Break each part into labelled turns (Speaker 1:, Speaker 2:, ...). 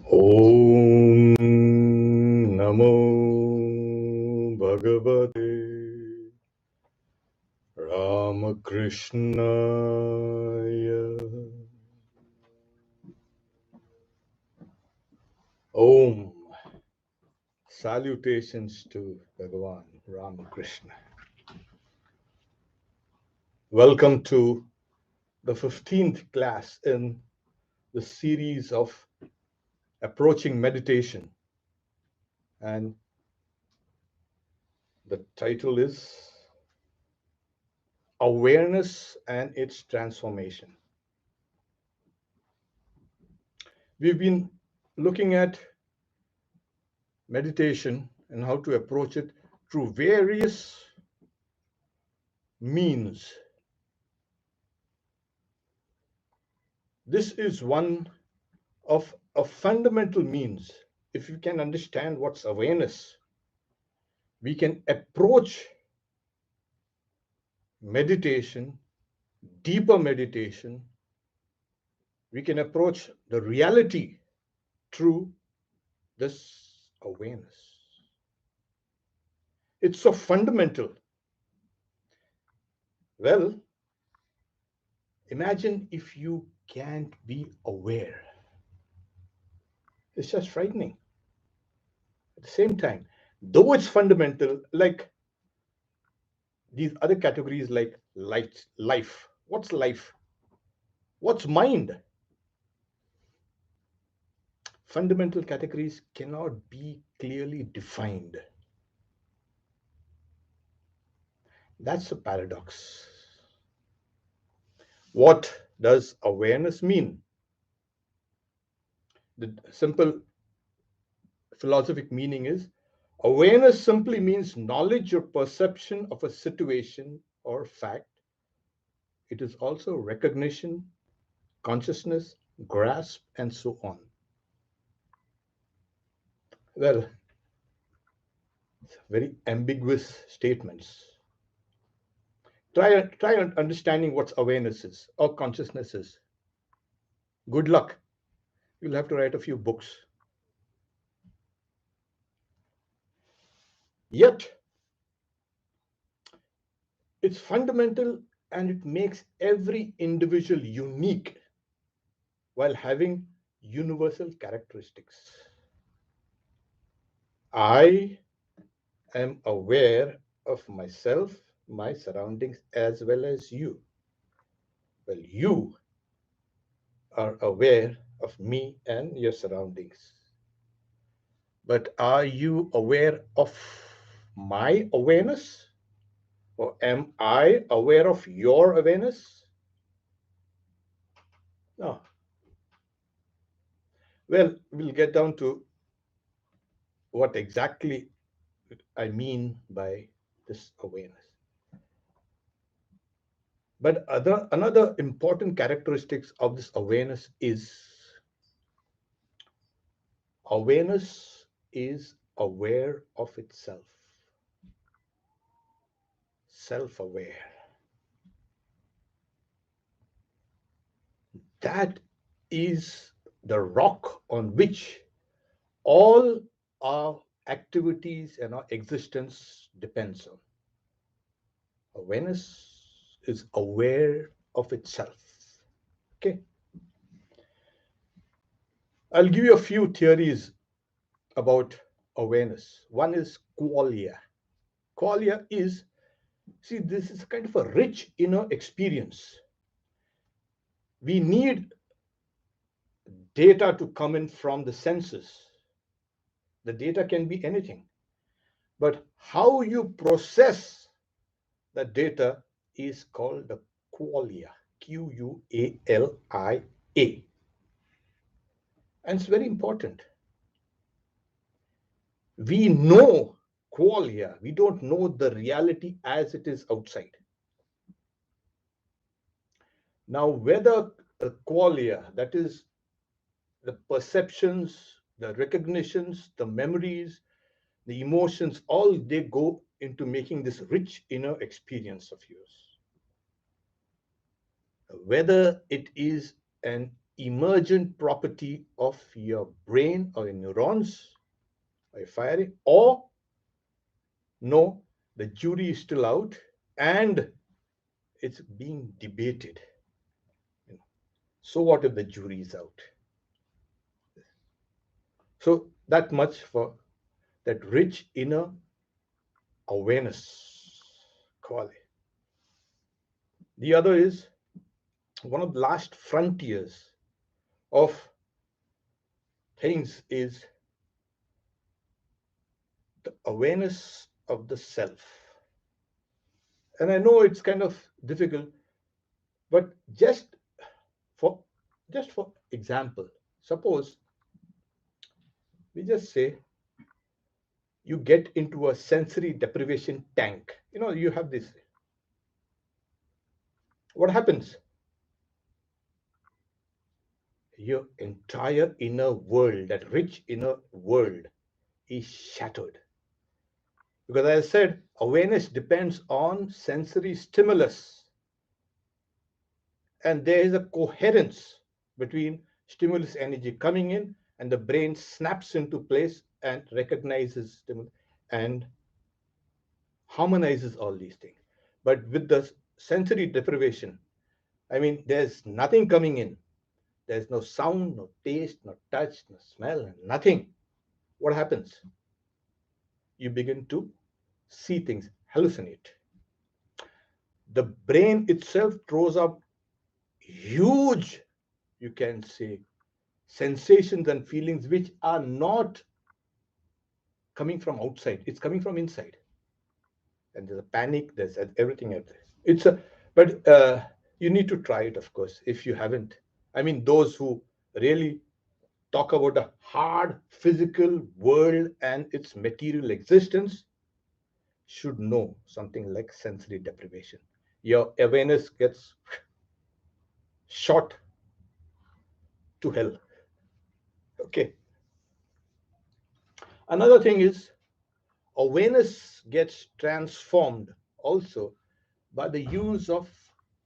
Speaker 1: Om Namo Bhagavate Ramakrishna. Om. Salutations to Bhagavan Ramakrishna. Welcome to the 15th class in the series of approaching meditation. And the title is Awareness and its Transformation. We've been looking at meditation and how to approach it through various means. This is one of a fundamental means. If you can understand what's awareness, we can approach meditation, deeper meditation. We can approach the reality through this awareness. It's so fundamental. Well, imagine if you can't be aware. It's just frightening. At the same time, though it's fundamental, like these other categories like life. What's life? What's mind? Fundamental categories cannot be clearly defined. That's a paradox. What does awareness mean? The simple philosophic meaning is awareness simply means knowledge or perception of a situation or fact. It is also recognition, consciousness, grasp, and so on. Well, very ambiguous statements. Try understanding what awareness is or consciousness is. Good luck. You'll have to write a few books. Yet, it's fundamental and it makes every individual unique while having universal characteristics. I am aware of myself, my surroundings, as well as you. Well, you are aware of me and your surroundings. But are you aware of my awareness? Or am I aware of your awareness? No. Well, we'll get down to what exactly I mean by this awareness. But another important characteristics of this awareness is aware of itself, self-aware. That is the rock on which all our activities and our existence depends on. Awareness is aware of itself. Okay. I'll give you a few theories about awareness. One is qualia. Qualia is, see, this is kind of a rich inner experience. We need data to come in from the senses. The data can be anything. But how you process the data is called the qualia, Qualia. And it's very important. We know qualia, we don't know the reality as it is outside. Now, whether the qualia, that is the perceptions, the recognitions, the memories, the emotions, all they go into making this rich inner experience of yours. Whether it is an emergent property of your brain or your neurons are firing, or no, the jury is still out and it's being debated. So what if the jury is out? So that much for that rich inner awareness quality. The other is one of the last frontiers of things is the awareness of the self. And I know it's kind of difficult, but for just for example, suppose we just say you get into a sensory deprivation tank. You have this. What happens? Your entire inner world, that rich inner world, is shattered. Because as I said, awareness depends on sensory stimulus. And there is a coherence between stimulus energy coming in and the brain snaps into place and recognizes stimulus and harmonizes all these things. But with the sensory deprivation, I mean, there's nothing coming in. There's no sound, no taste, no touch, no smell, nothing. What happens? You begin to see things, hallucinate. The brain itself throws up huge, you can say, sensations and feelings which are not coming from outside. It's coming from inside. And there's a panic, there's everything out there. But you need to try it, of course, if you haven't. I mean, those who really talk about the hard physical world and its material existence should know something like sensory deprivation. Your awareness gets shot to hell. Okay. Another thing is awareness gets transformed also by the use of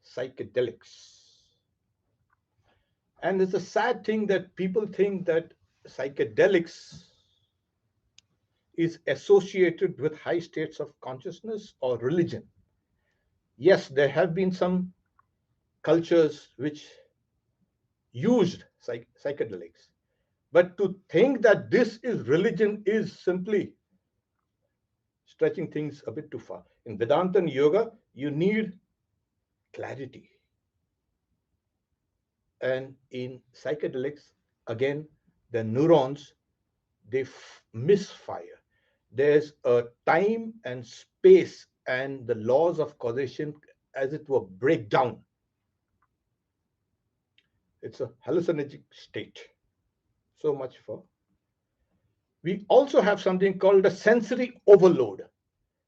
Speaker 1: psychedelics. And it's a sad thing that people think that psychedelics is associated with high states of consciousness or religion. Yes, there have been some cultures which used psychedelics. But to think that this is religion is simply stretching things a bit too far. In Vedanta and yoga, you need clarity. And in psychedelics, again, the neurons, they misfire. There's a time and space and the laws of causation, as it were, break down. It's a hallucinogenic state. So much for. We also have something called a sensory overload.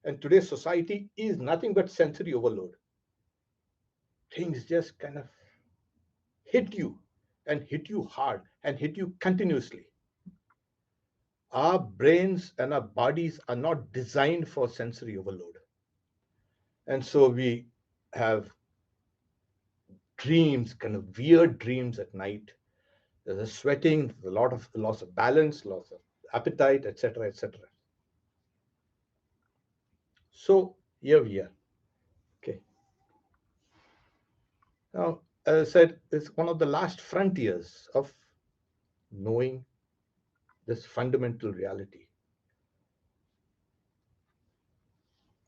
Speaker 1: And today's society is nothing but sensory overload. Things just kind of hit you and hit you hard and hit you continuously. Our brains and our bodies are not designed for sensory overload. And so we have dreams, kind of weird dreams at night. There's a sweating, there's a lot of loss of balance, loss of appetite, etc., etc. So here we are. Okay. Now, as I said, it's one of the last frontiers of knowing this fundamental reality.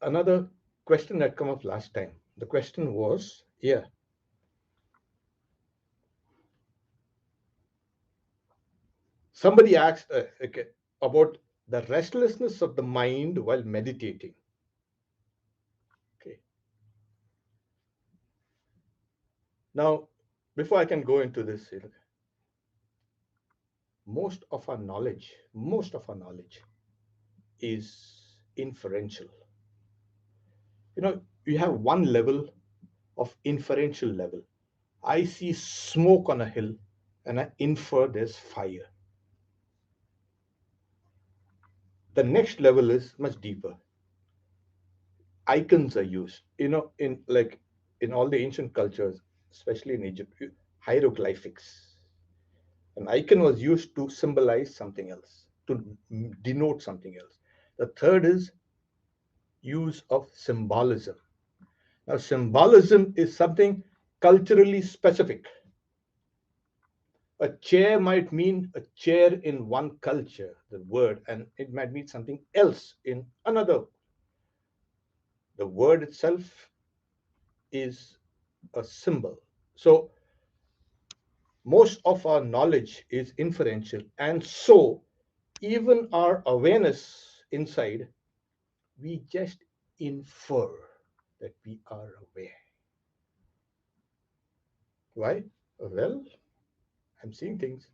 Speaker 1: Another question that came up last time. The question was, somebody asked okay, about the restlessness of the mind while meditating. Okay. Now, before I can go into this, most of our knowledge is inferential. You have one level of inferential level. I see smoke on a hill and I infer there's fire. The next level is much deeper. Icons are used, in all the ancient cultures, especially in Egypt, hieroglyphics. An icon was used to symbolize something else, to denote something else. The third is use of symbolism. Now, symbolism is something culturally specific. A chair might mean a chair in one culture, the word, and it might mean something else in another. The word itself is a symbol. So, most of our knowledge is inferential, and so even our awareness inside, we just infer that we are aware. Why? Well, I'm seeing things.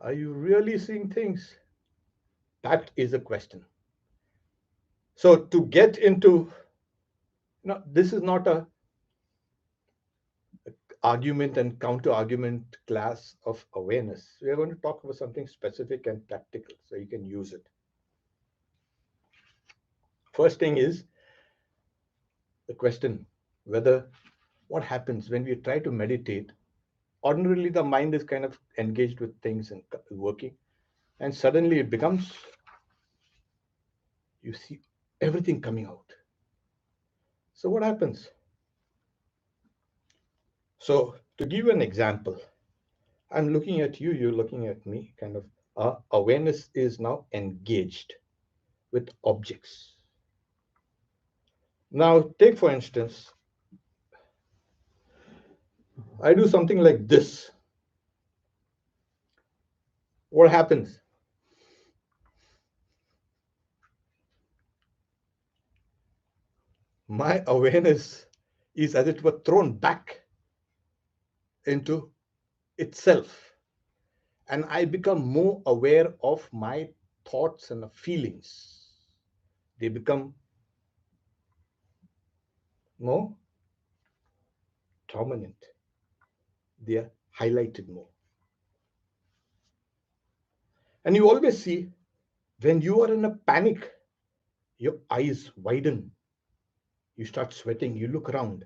Speaker 1: Are you really seeing things? That is a question. So to get into, this is not a argument and counter argument class of awareness. We are going to talk about something specific and practical so you can use it. First thing is the question whether what happens when we try to meditate. Ordinarily, the mind is kind of engaged with things and working, and suddenly it becomes, you see everything coming out. So, what happens? So, to give you an example, I'm looking at you, you're looking at me, kind of. Our awareness is now engaged with objects. Now, take for instance, I do something like this. What happens? My awareness is, as it were, thrown back into itself, and I become more aware of my thoughts and feelings. They become more dominant, they are highlighted more. And you always see when you are in a panic, your eyes widen, you start sweating, you look around.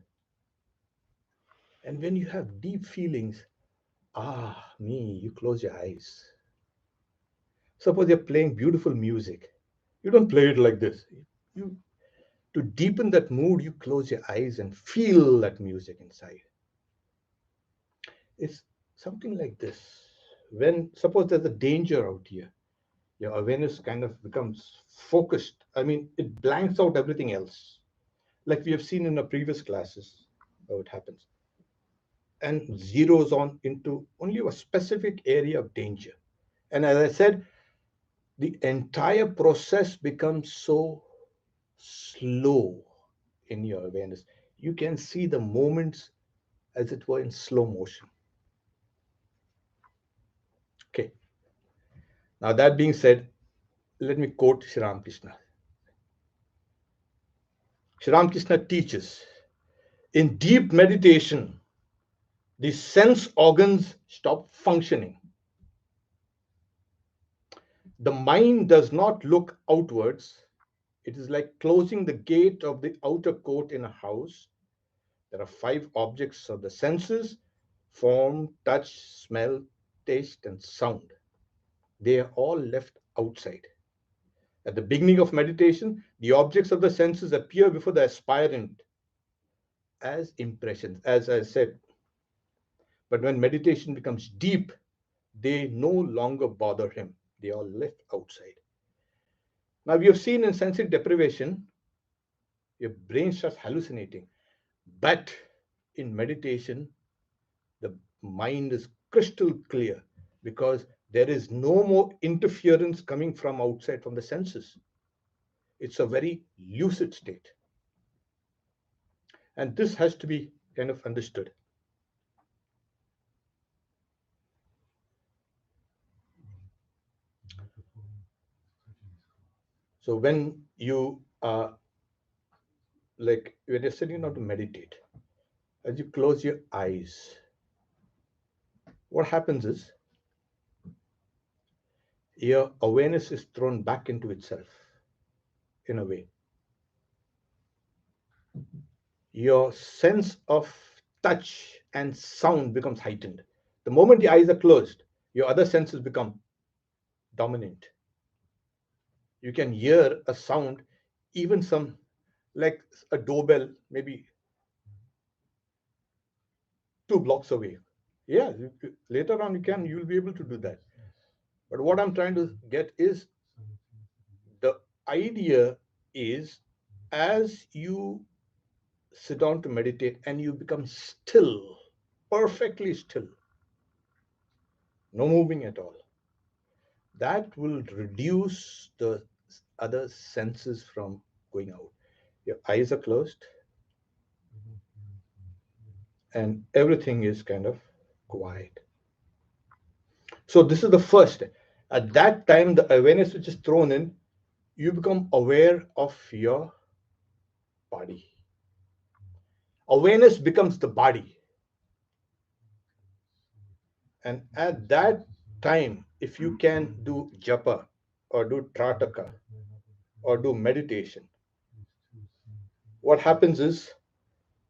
Speaker 1: And when you have deep feelings, you close your eyes. Suppose you're playing beautiful music. You don't play it like this. You To deepen that mood, you close your eyes and feel that music inside. It's something like this. When suppose there's a danger out here, your awareness kind of becomes focused. I mean, it blanks out everything else, like we have seen in our previous classes how it happens, and zeroes on into only a specific area of danger. And as I said, the entire process becomes so slow in your awareness. You can see the moments as it were in slow motion. Okay. Now, that being said, let me quote Sri Ramakrishna. Sri Ramakrishna teaches in deep meditation, the sense organs stop functioning. The mind does not look outwards. It is like closing the gate of the outer court in a house. There are 5 objects of the senses: form, touch, smell, taste, and sound. They are all left outside. At the beginning of meditation, the objects of the senses appear before the aspirant as impressions, as I said. But when meditation becomes deep, they no longer bother him. They are left outside. Now, we have seen in sensory deprivation, your brain starts hallucinating. But in meditation, the mind is crystal clear because there is no more interference coming from outside, from the senses. It's a very lucid state. And this has to be kind of understood. So when you are like when you're sitting down to meditate, as you close your eyes, what happens is your awareness is thrown back into itself in a way. Your sense of touch and sound becomes heightened. The moment the eyes are closed, your other senses become dominant. You can hear a sound, even some like a doorbell, maybe 2 blocks away. Yeah, later on you'll be able to do that. But what I'm trying to get is the idea is as you sit down to meditate and you become still, perfectly still, no moving at all, that will reduce the other senses from going out. Your eyes are closed and everything is kind of quiet. So, this is the first. At that time, the awareness which is thrown in, you become aware of your body. Awareness becomes the body. And at that time, if you can do japa or do trataka or do meditation, what happens is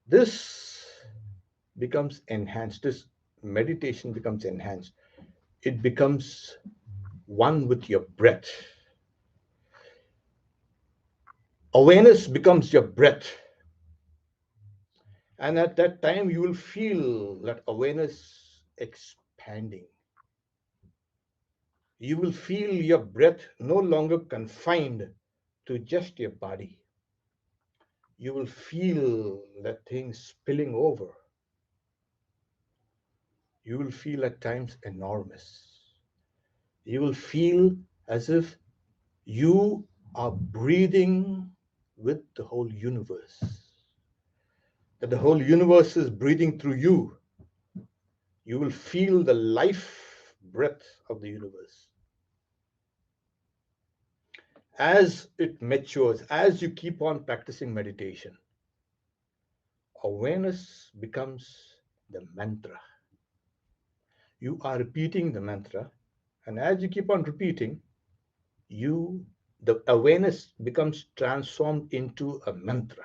Speaker 1: this becomes enhanced. This meditation becomes enhanced. It becomes one with your breath. Awareness becomes your breath. And at that time, you will feel that awareness expanding. You will feel your breath no longer confined to just your body. You will feel that thing spilling over. You will feel at times enormous. You will feel as if you are breathing with the whole universe, that the whole universe is breathing through you. You will feel the life breath of the universe. As it matures, as you keep on practicing meditation, awareness becomes the mantra. You are repeating the mantra, and as you keep on repeating, the awareness becomes transformed into a mantra.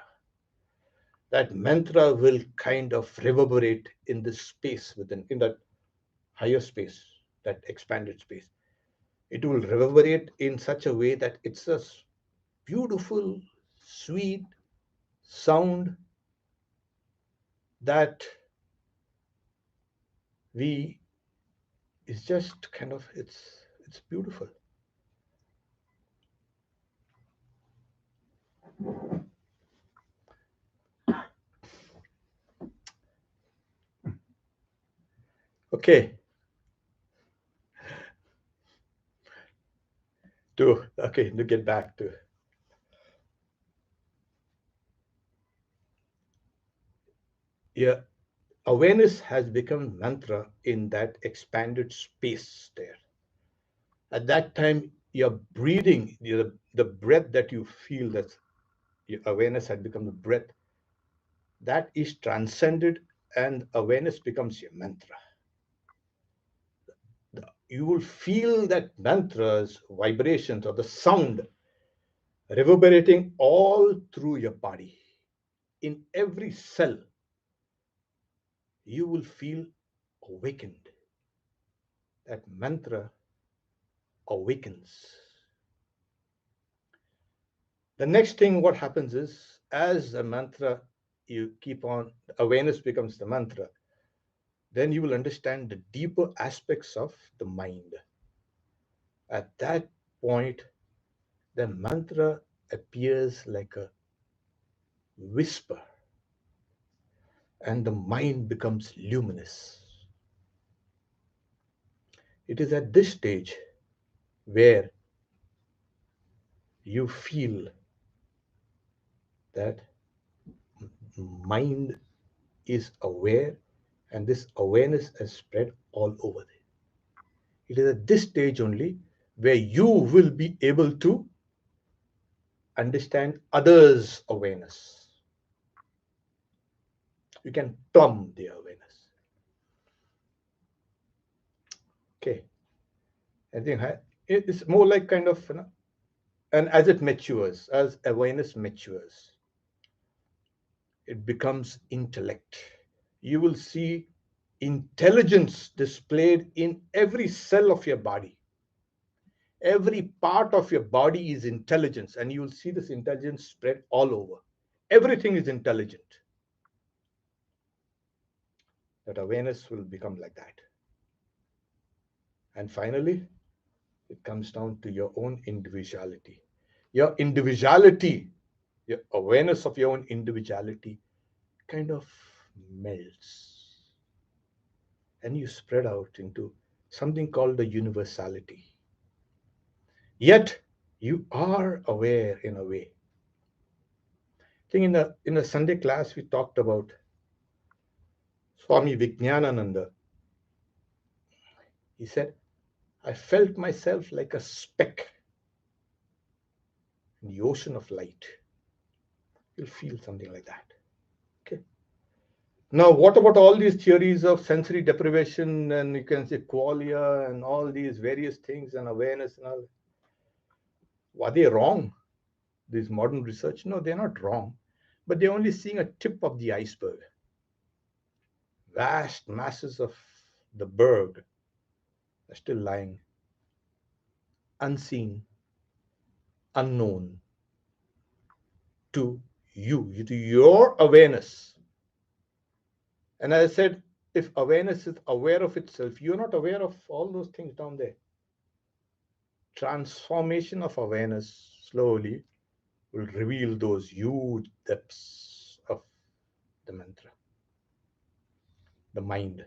Speaker 1: That mantra will kind of reverberate in this space within, in that higher space, that expanded space. It will reverberate in such a way that it's a beautiful, sweet sound that we is just kind of it's beautiful. Okay, to get back to, yeah, awareness has become mantra in that expanded space there. At that time, your breathing, the breath that you feel, that your awareness had become the breath, that is transcended, and awareness becomes your mantra. You will feel that mantra's vibrations or the sound reverberating all through your body. In every cell, you will feel awakened. That mantra awakens. The next thing, what happens is, as the mantra, you keep on, awareness becomes the mantra, then you will understand the deeper aspects of the mind. At that point, the mantra appears like a whisper, and the mind becomes luminous. It is at this stage where you feel that mind is aware, and this awareness has spread all over there. It is at this stage only where you will be able to understand others' awareness. You can plumb their awareness. Okay. I think it's more like kind of, and as it matures, as awareness matures, it becomes intellect. You will see intelligence displayed in every cell of your body. Every part of your body is intelligence, and you will see this intelligence spread all over. Everything is intelligent. That awareness will become like that. And finally, it comes down to your own individuality. Your individuality, your awareness of your own individuality kind of melts, and you spread out into something called the universality. Yet you are aware in a way. I think in a Sunday class we talked about Swami Vijnanananda. He said, I felt myself like a speck in the ocean of light. You'll feel something like that. Okay. Now, what about all these theories of sensory deprivation and you can say qualia and all these various things and awareness and all? Are they wrong? This modern research? No, they're not wrong, but they're only seeing a tip of the iceberg. Vast masses of the berg are still lying unseen, unknown to you, to your awareness. And as I said, if awareness is aware of itself, you're not aware of all those things down there. Transformation of awareness slowly will reveal those huge depths of the mantra, the mind,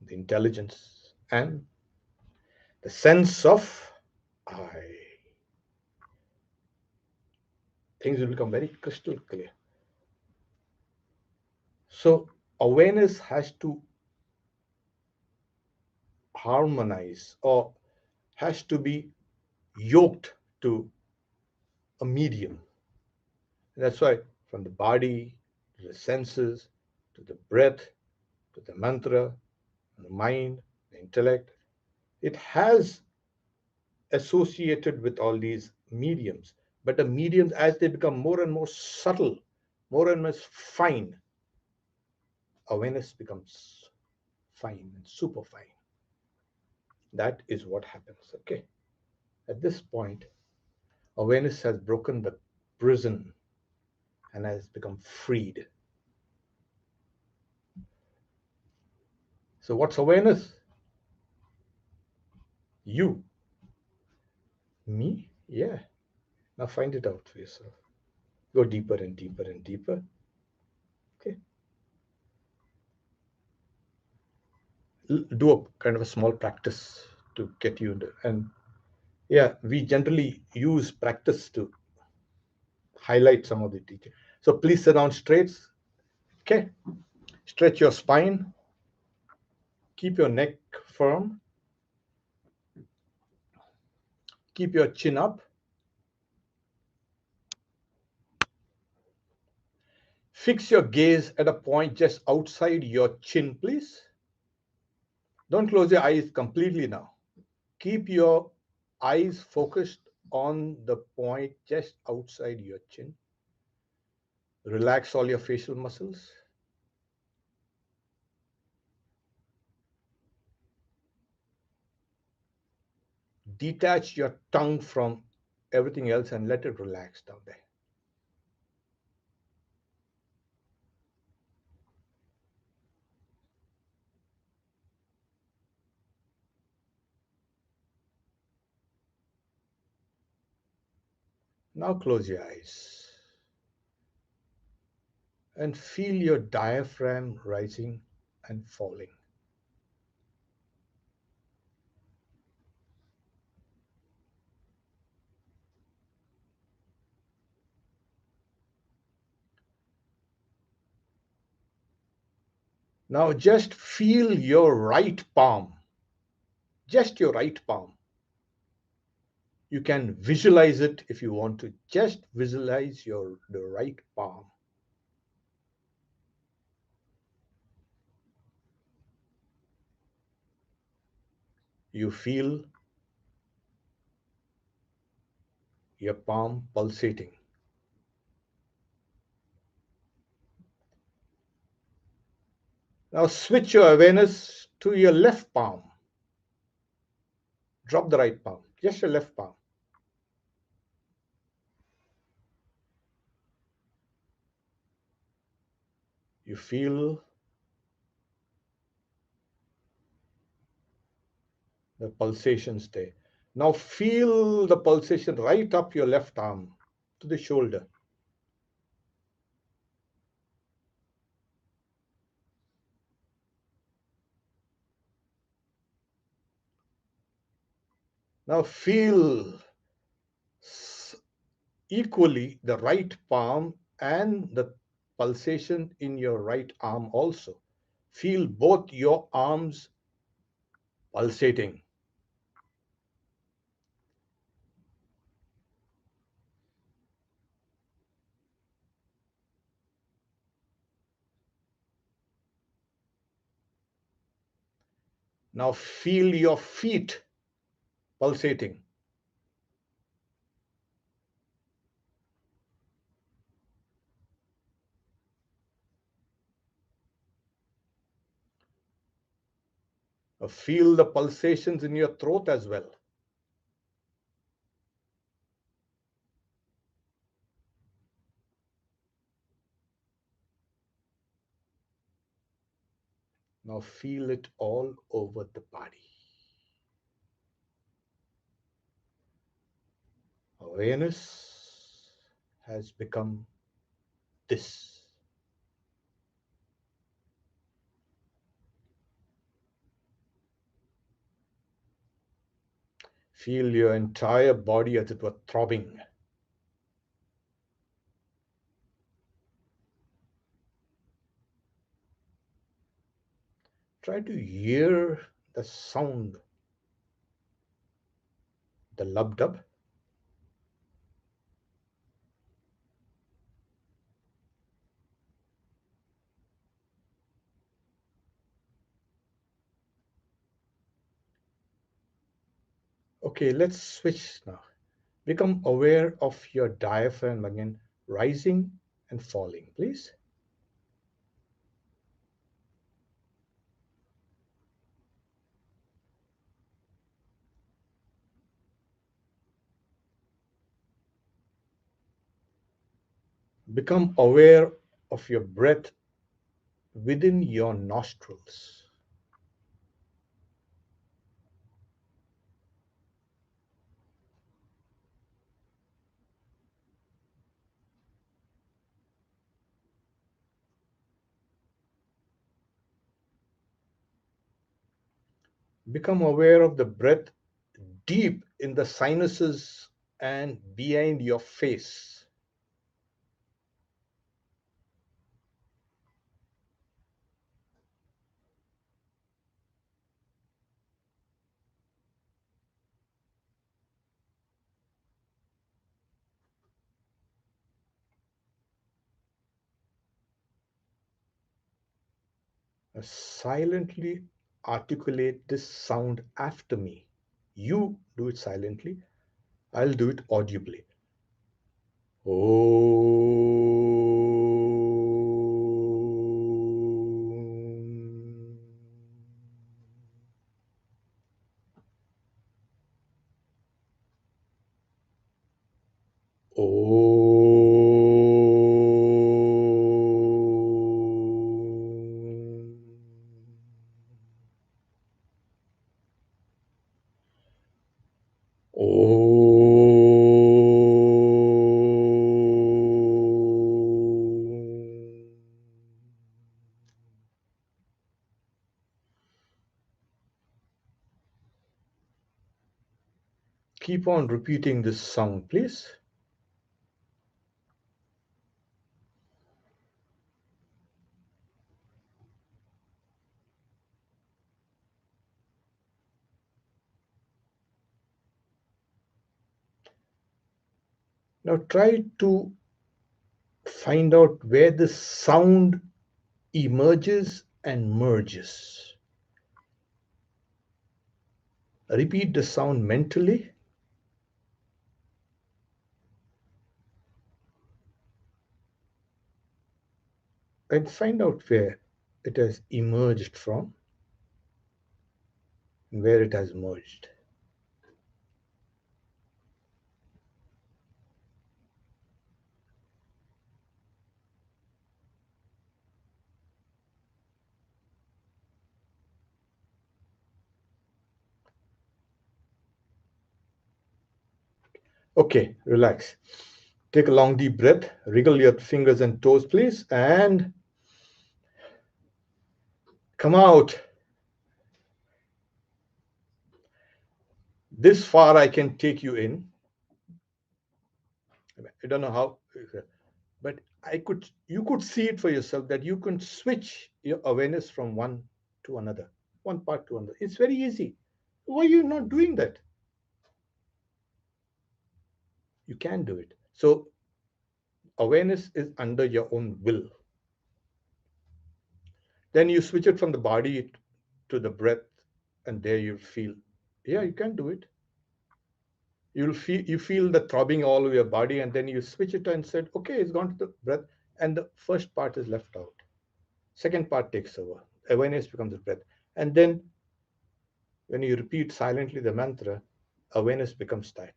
Speaker 1: the intelligence, and the sense of I. Things will become very crystal clear. So, awareness has to harmonize or has to be yoked to a medium. That's why, from the body to the senses to the breath to the mantra, the mind, the intellect, it has associated with all these mediums. But the mediums, as they become more and more subtle, more and more fine, awareness becomes fine and super fine. That is what happens. Okay. At this point, awareness has broken the prison and has become freed. So, what's awareness? You. Me? Yeah. Now find it out for yourself. Go deeper and deeper and deeper. Okay. Do a kind of a small practice to get you into. And yeah, we generally use practice to highlight some of the teaching. So please sit down straight. Okay. Stretch your spine. Keep your neck firm. Keep your chin up. Fix your gaze at a point just outside your chin, please. Don't close your eyes completely now. Keep your eyes focused on the point just outside your chin. Relax all your facial muscles. Detach your tongue from everything else and let it relax down there. Now close your eyes and feel your diaphragm rising and falling. Now just feel your right palm, just your right palm. You can visualize it if you want to. Just visualize the right palm. You feel your palm pulsating. Now switch your awareness to your left palm. Drop the right palm, just your left palm. You feel the pulsations there. Now feel the pulsation right up your left arm to the shoulder. Now feel equally the right palm and the pulsation in your right arm also. Feel both your arms pulsating. Now feel your feet pulsating. Now feel the pulsations in your throat as well. Now feel it all over the body. Awareness has become this. Feel your entire body as it were throbbing. Try to hear the sound, the lub dub. Okay, let's switch now. Become aware of your diaphragm again, rising and falling, please. Become aware of your breath within your nostrils. Become aware of the breath deep in the sinuses and behind your face. Silently articulate this sound after me. You do it silently, I'll do it audibly. Om. Om. Keep on repeating this sound, please. Now try to find out where the sound emerges and merges. Repeat the sound mentally and find out where. it has emerged from, and where it has merged. Okay, relax. Take a long deep breath, wriggle your fingers and toes, please, and come out. This far I can take you in. I don't know how, but you could see it for yourself that you can switch your awareness from one to another, one part to another. It's very easy. Why are you not doing that? You can do it. So awareness is under your own will. Then you switch it from the body to the breath, and there you feel, yeah, you can do it. You feel the throbbing all over your body, and then you switch it and said, okay, it's gone to the breath, and the first part is left out. Second part takes over. Awareness becomes the breath. And then when you repeat silently the mantra, awareness becomes that.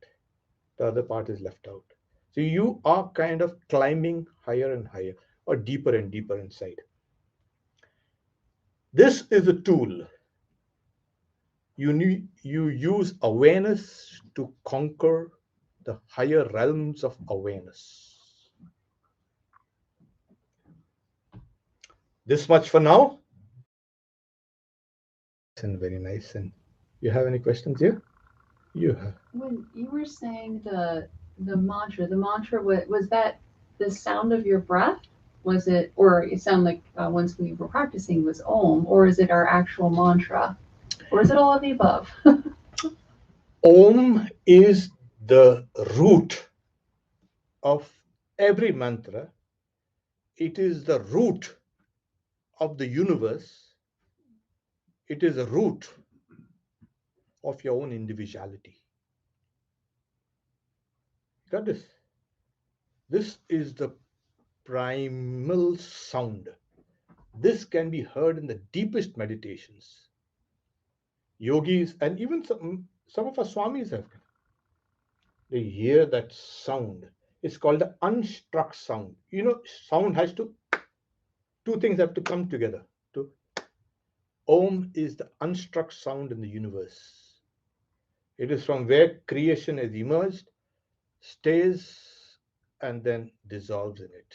Speaker 1: The other part is left out. So you are kind of climbing higher and higher, or deeper and deeper inside. This is a tool. You use awareness to conquer the higher realms of awareness. This much for now. And very nice. And you have any questions here? You have.
Speaker 2: When you were saying the mantra was that the sound of your breath? Was it, or it sounded like once we were practicing was Om, or is it our actual mantra, or is it all of the above?
Speaker 1: Om is the root of every mantra. It is the root of the universe. It is a root of your own individuality. Got this? This is the primal sound. This can be heard in the deepest meditations. Yogis and even some of our swamis have. They hear that sound. It's called the unstruck sound. You know, sound has to, two things have to come together. To Om is the unstruck sound in the universe. It is from where creation has emerged, stays, and then dissolves in it.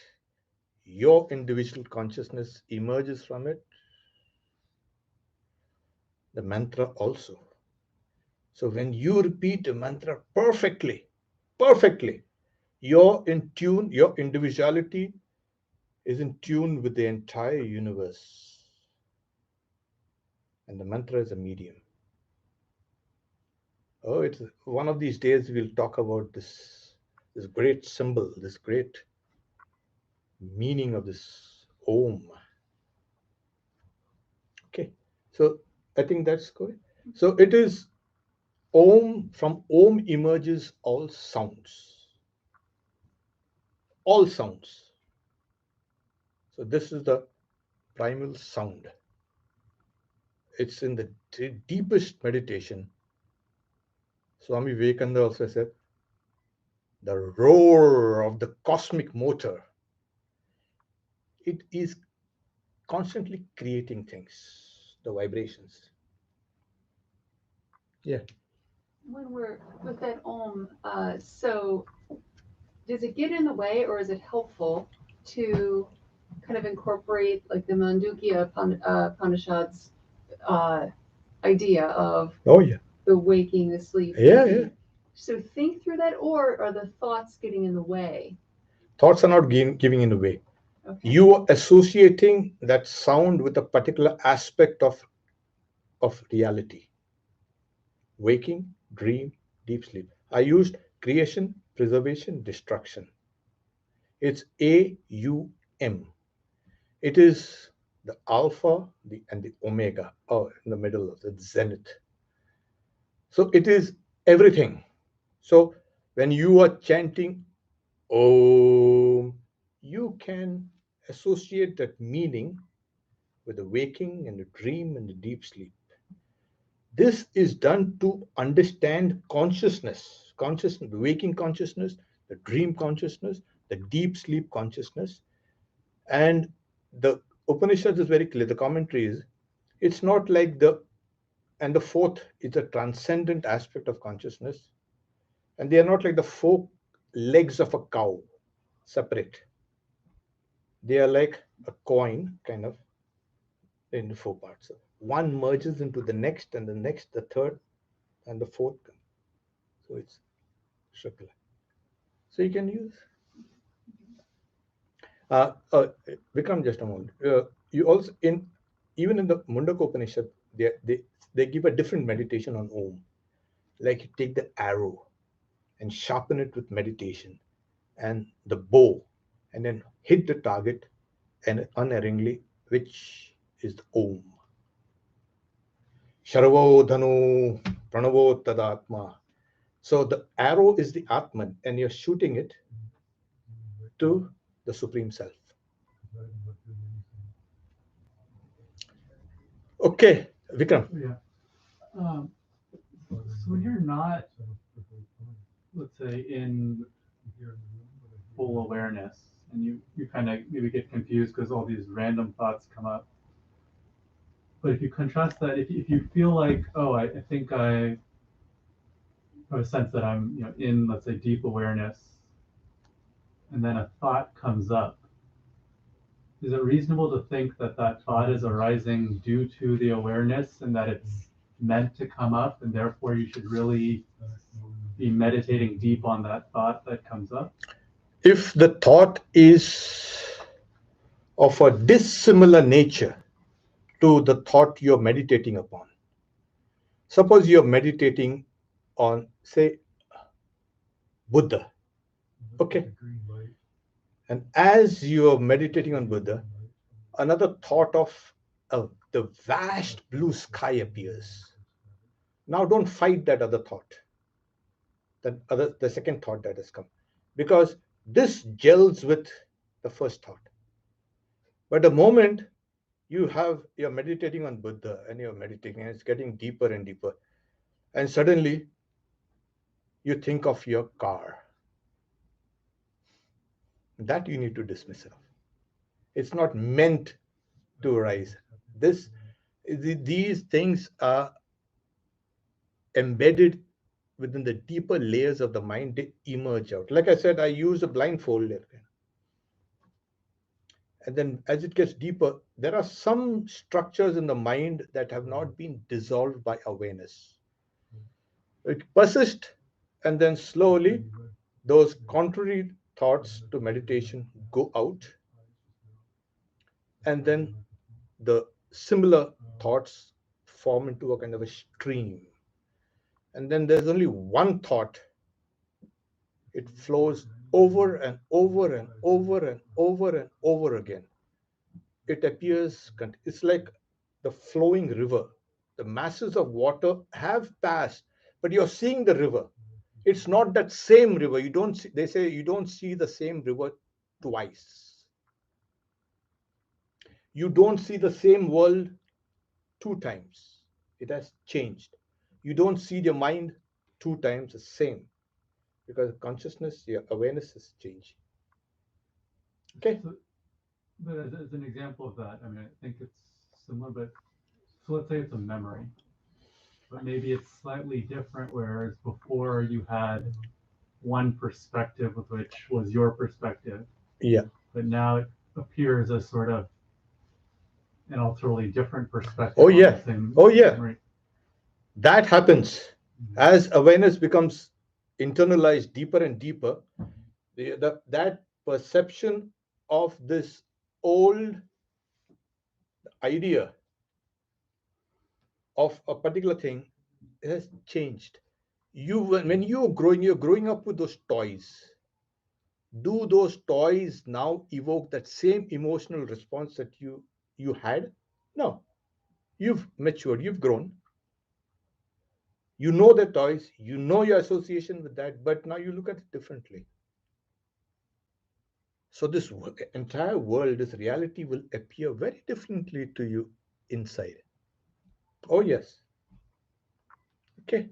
Speaker 1: Your individual consciousness emerges from it, the mantra also. So when you repeat a mantra perfectly, you're in tune, your individuality is in tune with the entire universe. And the mantra is a medium. Oh, it's one of these days we'll talk about this great symbol, this great meaning of this Om. Okay, so I think that's good. So it is Om, from Om emerges all sounds. All sounds. So this is the primal sound. It's in the deepest meditation. Swami Vivekananda also said, the roar of the cosmic motor. It is constantly creating things, the vibrations. Yeah.
Speaker 2: When we're with that Om, so does it get in the way, or is it helpful to kind of incorporate like the Mandukya Upanishad's idea of
Speaker 1: Oh, yeah.
Speaker 2: the waking, the sleep?
Speaker 1: Yeah.
Speaker 2: So think through that, or are the thoughts getting in the way?
Speaker 1: Thoughts are not giving in away.
Speaker 2: Okay.
Speaker 1: You are associating that sound with a particular aspect of reality. Waking, dream, deep sleep. I used creation, preservation, destruction. It's AUM. It is the alpha and the omega, in the middle of the zenith. So it is everything. So when you are chanting Om, you can associate that meaning with the waking and the dream and the deep sleep. This is done to understand consciousness, the waking consciousness, the dream consciousness, the deep sleep consciousness. And the Upanishad is very clear. The commentary is, it's not like and the fourth is a transcendent aspect of consciousness. And they are not like the four legs of a cow, separate. They are like a coin, kind of, in four parts. One merges into the next, and the next, the third, and the fourth. So it's circular. So you can use. Uh, uh, Vikram, just a moment. You also even in the Mundaka Upanishad, they give a different meditation on Om. Like you take the arrow and sharpen it with meditation, and the bow, and then hit the target, and unerringly, which is the Om. Sharavo dhanu pranavo tadatma. So the arrow is the Atman, and you're shooting it to the Supreme Self. Okay, Vikram.
Speaker 3: Yeah. So when you're not, let's say, in full awareness, and you kind of maybe get confused because all these random thoughts come up. But if you contrast that, if you feel like, oh, I think I have a sense that I'm, in, let's say, deep awareness, and then a thought comes up, is it reasonable to think that that thought is arising due to the awareness and that it's meant to come up, and therefore you should really be meditating deep on that thought that comes up?
Speaker 1: If the thought is of a dissimilar nature to the thought you're meditating upon, suppose you're meditating on, say, Buddha, okay, and as you're meditating on Buddha, another thought of the vast blue sky appears. Now don't fight that other thought, the second thought that has come, because this gels with the first thought. But the moment you're meditating on Buddha, and you're meditating, and it's getting deeper and deeper, and suddenly you think of your car, that you need to dismiss it off. It's not meant to arise. These things are embedded within the deeper layers of the mind. They emerge out. Like I said, I use a blindfold there. And then as it gets deeper, there are some structures in the mind that have not been dissolved by awareness. It persists, and then slowly those contrary thoughts to meditation go out, and then the similar thoughts form into a kind of a stream. And then there's only one thought. It flows over and over and over and over and over again. It appears, it's like the flowing river. The masses of water have passed, but you're seeing the river. It's not that same river. You don't see, they say you don't see the same river twice. You don't see the same world two times. It has changed. You don't see your mind two times the same, because consciousness, your awareness is changing. Okay.
Speaker 3: But as an example of that, I mean, I think it's similar, but so let's say it's a memory, but maybe it's slightly different, whereas before you had one perspective, which was your perspective.
Speaker 1: Yeah.
Speaker 3: But now it appears as sort of an totally different perspective.
Speaker 1: Oh yeah. Oh yeah.
Speaker 3: Memory.
Speaker 1: That happens as awareness becomes internalized deeper and deeper. That perception of this old idea of a particular thing has changed. When you're growing up with those toys. Do those toys now evoke that same emotional response that you had? No. You've matured, you've grown. You know the toys, you know your association with that, but now you look at it differently. So this entire world, this reality will appear very differently to you inside. Oh yes. Okay.